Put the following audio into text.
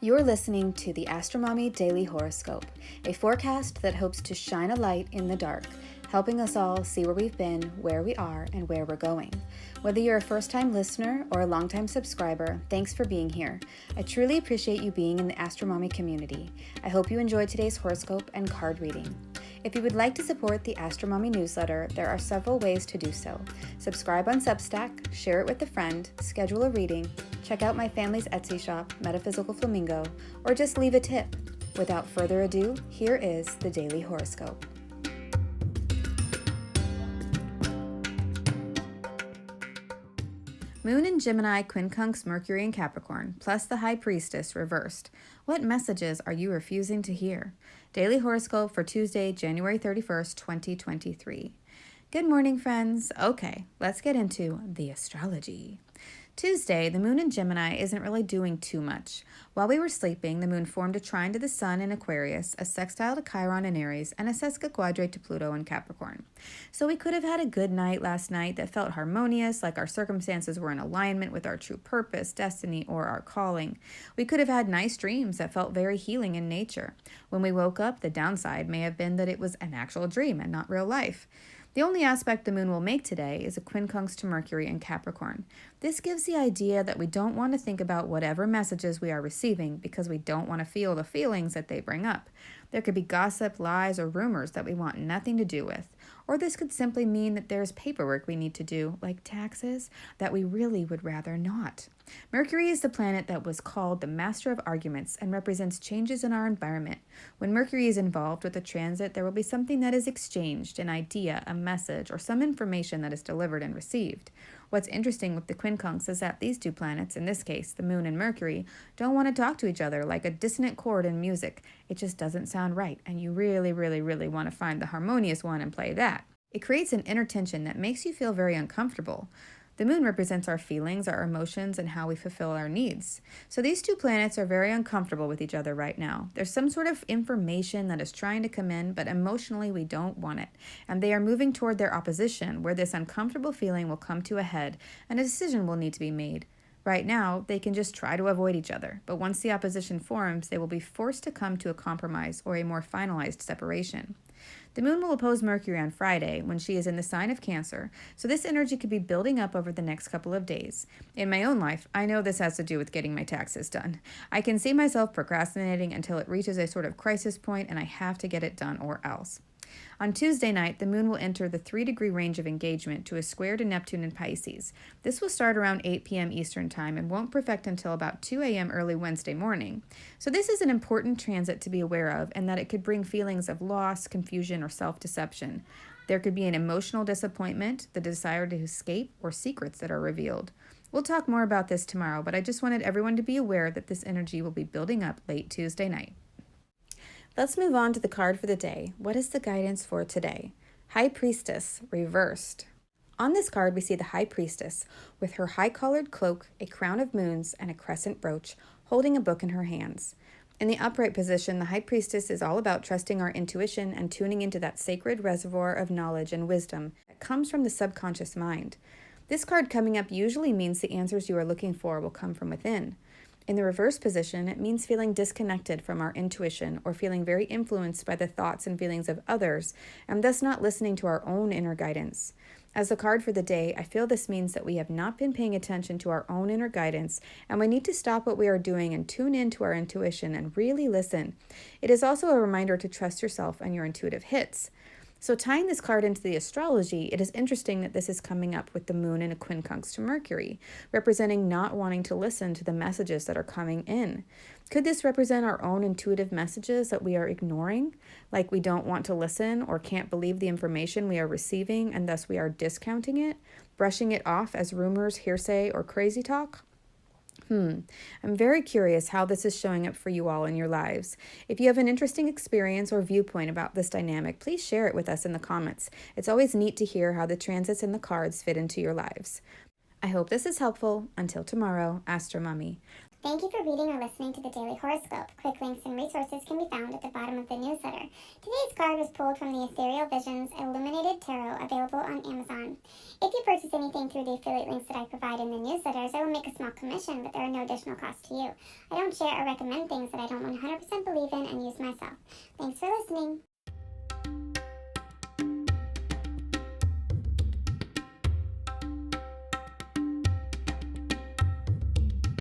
You're listening to the AstroMommy Daily Horoscope, a forecast that hopes to shine a light in the dark, helping us all see where we've been, where we are, and where we're going. Whether you're a first-time listener or a long-time subscriber, thanks for being here. I truly appreciate you being in the AstroMommy community. I hope you enjoyed today's horoscope and card reading. If you would like to support the AstroMommy Newsletter, there are several ways to do so. Subscribe on Substack, share it with a friend, schedule a reading, check out my family's Etsy shop, Metaphysical Flamingo, or just leave a tip. Without further ado, here is the Daily Horoscope. Moon in Gemini, quincunx, Mercury in Capricorn, plus the High Priestess reversed. What messages are you refusing to hear? Daily Horoscope for Tuesday, January 31st, 2023. Good morning, friends. Okay, let's get into the astrology. Tuesday, the moon in Gemini isn't really doing too much. While we were sleeping, the moon formed a trine to the sun in Aquarius, a sextile to Chiron in Aries, and a sesquiquadrate to Pluto in Capricorn. So we could have had a good night last night that felt harmonious, like our circumstances were in alignment with our true purpose, destiny, or our calling. We could have had nice dreams that felt very healing in nature. When we woke up, the downside may have been that it was an actual dream and not real life. The only aspect the moon will make today is a quincunx to Mercury in Capricorn. This gives the idea that we don't want to think about whatever messages we are receiving because we don't want to feel the feelings that they bring up. There could be gossip, lies, or rumors that we want nothing to do with. Or this could simply mean that there's paperwork we need to do, like taxes, that we really would rather not. Mercury is the planet that was called the master of arguments and represents changes in our environment. When Mercury is involved with a transit, there will be something that is exchanged, an idea, a message, or some information that is delivered and received. What's interesting with the quincunx is that these two planets, in this case, the moon and Mercury, don't want to talk to each other like a dissonant chord in music. It just doesn't sound right, and you really want to find the harmonious one and play that. It creates an inner tension that makes you feel very uncomfortable. The moon represents our feelings, our emotions, and how we fulfill our needs. So these two planets are very uncomfortable with each other right now. There's some sort of information that is trying to come in, but emotionally we don't want it. And they are moving toward their opposition, where this uncomfortable feeling will come to a head, and a decision will need to be made. Right now, they can just try to avoid each other, but once the opposition forms, they will be forced to come to a compromise or a more finalized separation. The moon will oppose Mercury on Friday when she is in the sign of Cancer, so this energy could be building up over the next couple of days. In my own life, I know this has to do with getting my taxes done. I can see myself procrastinating until it reaches a sort of crisis point and I have to get it done or else. On Tuesday night, the moon will enter the 3-degree range of engagement to a square to Neptune in Pisces. This will start around 8 p.m. Eastern Time and won't perfect until about 2 a.m. early Wednesday morning. So this is an important transit to be aware of, and that it could bring feelings of loss, confusion, or self-deception. There could be an emotional disappointment, the desire to escape, or secrets that are revealed. We'll talk more about this tomorrow, but I just wanted everyone to be aware that this energy will be building up late Tuesday night. Let's move on to the card for the day. What is the guidance for today? High Priestess, reversed. On this card, we see the High Priestess with her high-collared cloak, a crown of moons, and a crescent brooch, holding a book in her hands. In the upright position, the High Priestess is all about trusting our intuition and tuning into that sacred reservoir of knowledge and wisdom that comes from the subconscious mind. This card coming up usually means the answers you are looking for will come from within. In the reverse position, it means feeling disconnected from our intuition or feeling very influenced by the thoughts and feelings of others, and thus not listening to our own inner guidance. As the card for the day, I feel this means that we have not been paying attention to our own inner guidance, and we need to stop what we are doing and tune in to our intuition and really listen. It is also a reminder to trust yourself and your intuitive hits. So tying this card into the astrology, it is interesting that this is coming up with the moon in a quincunx to Mercury, representing not wanting to listen to the messages that are coming in. Could this represent our own intuitive messages that we are ignoring, like we don't want to listen or can't believe the information we are receiving and thus we are discounting it, brushing it off as rumors, hearsay, or crazy talk? I'm very curious how this is showing up for you all in your lives. If you have an interesting experience or viewpoint about this dynamic, please share it with us in the comments. It's always neat to hear how the transits and the cards fit into your lives. I hope this is helpful. Until tomorrow, AstroMommy. Thank you for reading or listening to the Daily Horoscope. Quick links and resources can be found at the bottom of the newsletter. Today's card was pulled from the Ethereal Visions Illuminated Tarot, available on Amazon. If you purchase anything through the affiliate links that I provide in the newsletters, I will make a small commission, but there are no additional costs to you. I don't share or recommend things that I don't 100% believe in and use myself. Thanks for listening.